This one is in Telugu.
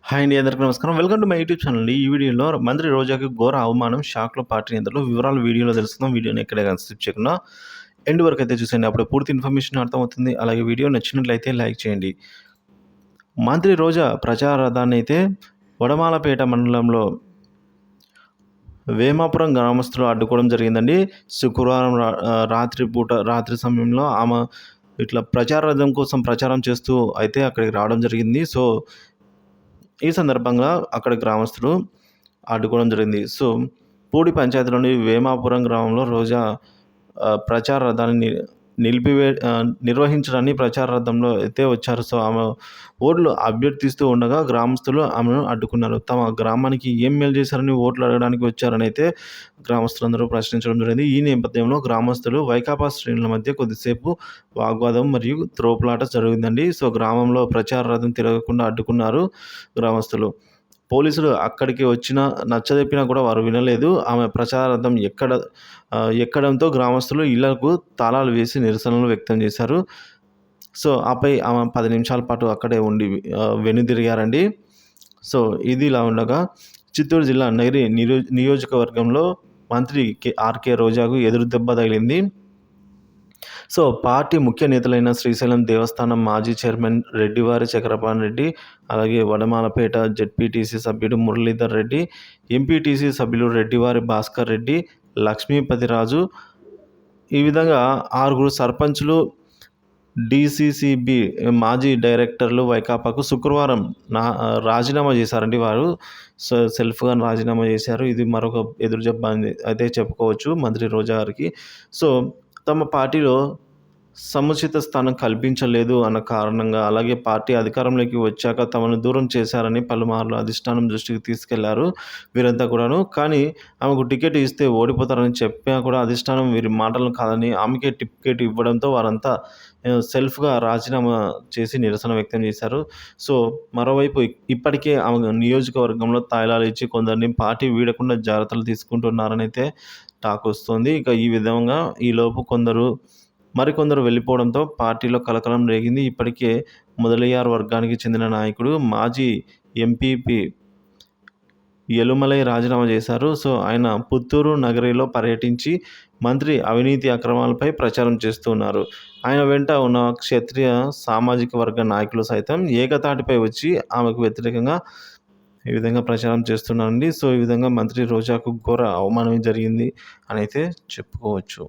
హాయ్ అండి. అందరికీ నమస్కారం. Welcome to my YouTube channel అండి. ఈ వీడియోలో మంత్రి రోజాకి ఘోర అవమానం, షాక్‌లో పార్టీ నేతలు వివరాలు వీడియోలో తెలుసుకుందాం. వీడియోని ఎక్కడ గాని స్కిప్ చేయకుండా ఎండ్ వరకు అయితే చూసేయండి. అప్పుడే పూర్తి ఇన్ఫర్మేషన్ అర్థమవుతుంది. అలాగే వీడియో నచ్చినట్లయితే లైక్ చేయండి. మంత్రి రోజా ప్రచార రథాన్ని అయితే వడమాలపేట మండలంలో వేమాపురం గ్రామస్తులు అడ్డుకోవడం జరిగిందండి. శుక్రవారం రాత్రి సమయంలో ఆమె ఇట్లా ప్రచార రథం కోసం ప్రచారం చేస్తూ అయితే అక్కడికి రావడం జరిగింది. సో ఈ సందర్భంగా అక్కడ గ్రామస్తులు అడ్డుకోవడం జరిగింది. సో పూడి పంచాయతీలోని వేమాపురం గ్రామంలో రోజా ప్రచార రథాన్ని నిర్వహించడాన్ని ప్రచార రథంలో అయితే వచ్చారు. సో ఆమె ఓట్లు అభ్యర్థిస్తూ ఉండగా గ్రామస్తులు ఆమెను అడ్డుకున్నారు. తమ గ్రామానికి ఏం మేలు చేశారని ఓట్లు అడగడానికి వచ్చారని అయితే గ్రామస్తులందరూ ప్రశ్నించడం జరిగింది. ఈ నేపథ్యంలో గ్రామస్తులు వైకాపా శ్రేణుల మధ్య కొద్దిసేపు వాగ్వాదం మరియు త్రోపులాట జరిగిందండి. సో గ్రామంలో ప్రచార రథం తిరగకుండా అడ్డుకున్నారు గ్రామస్తులు. పోలీసులు అక్కడికి వచ్చినా నచ్చజెప్పినా కూడా వారు వినలేదు. ఆమె ప్రచార రథం ఎక్కడంతో గ్రామస్తులు ఇళ్లకు తాళాలు వేసి నిరసనలు వ్యక్తం చేశారు. సో ఆపై ఆమె 10 నిమిషాల పాటు అక్కడే ఉండి వెనుదిరిగారండి. సో ఇది ఇలా ఉండగా చిత్తూరు జిల్లా నగిరి నియోజకవర్గంలో మంత్రి ఆర్కే రోజాకు ఎదురు దెబ్బ తగిలింది. సో పార్టీ ముఖ్య నేతలైన శ్రీశైలం దేవస్థానం మాజీ చైర్మన్ రెడ్డివారి చక్రపాణి రెడ్డి, అలాగే వడమాలపేట జెడ్పీటీసీ సభ్యుడు మురళీధర్ రెడ్డి, ఎంపీటీసీ సభ్యులు రెడ్డివారి భాస్కర్ రెడ్డి, లక్ష్మీపతిరాజు, ఈ విధంగా 6 సర్పంచులు, డీసీసీబీ మాజీ డైరెక్టర్లు వైకాపాకు శుక్రవారం రాజీనామా చేశారండి. వారు సెల్ఫ్గా రాజీనామా చేశారు. ఇది మరొక ఎదురుదెబ్బ అని అయితే చెప్పుకోవచ్చు మంత్రి రోజా గారికి. సో తమ పార్టీలో సముచిత స్థానం కల్పించలేదు అన్న కారణంగా, అలాగే పార్టీ అధికారంలోకి వచ్చాక తమను దూరం చేశారని పలుమార్లు అధిష్టానం దృష్టికి తీసుకెళ్లారు వీరంతా కూడాను. కానీ ఆమెకు టికెట్ ఇస్తే ఓడిపోతారని చెప్పినా కూడా అధిష్టానం వీరి మాటలను కాదని ఆమెకే టికెట్ ఇవ్వడంతో వారంతా సెల్ఫ్గా రాజీనామా చేసి నిరసన వ్యక్తం చేశారు. సో మరోవైపు ఇప్పటికే ఆమె నియోజకవర్గంలో తాయిలాలు ఇచ్చి కొందరిని పార్టీ వీడకుండా జాగ్రత్తలు తీసుకుంటున్నారని అయితే టాక్ వస్తుంది. ఇక ఈ విధంగా ఈలోపు మరికొందరు వెళ్ళిపోవడంతో పార్టీలో కలకలం రేగింది. ఇప్పటికే మొదలయ్యార్ వర్గానికి చెందిన నాయకుడు మాజీ ఎంపీపీ ఎలుమలై రాజీనామా చేశారు. సో ఆయన పుత్తూరు నగరిలో పర్యటించి మంత్రి అవినీతి అక్రమాలపై ప్రచారం చేస్తున్నారు. ఆయన వెంట ఉన్న క్షత్రియ సామాజిక వర్గ నాయకులు సైతం ఏకతాటిపై వచ్చి ఆమెకు వ్యతిరేకంగా ఈ విధంగా ప్రచారం చేస్తున్నారండి. సో ఈ విధంగా మంత్రి రోజాకు ఘోర అవమానం జరిగింది అని అయితే చెప్పుకోవచ్చు.